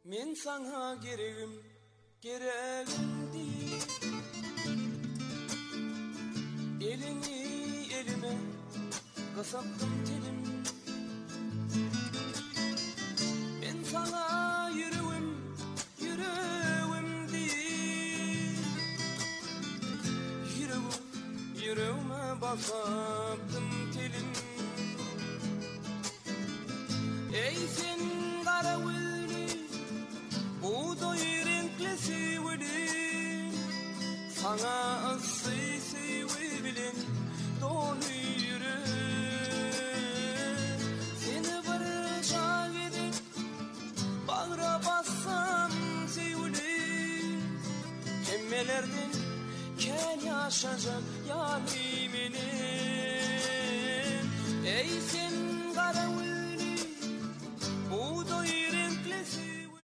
Men sana gereğim değil. Elini elime kasattım telim. Ben sana yüreğim değil. Yüreğime basattım telim. Ey sen kara buğday renkli sevdim. Sana sevilen dolu yürek. Seni barışa gidip bağıra bassam sevdim. Emmelerden kel yaşayacak yaliminin. Ey sen kara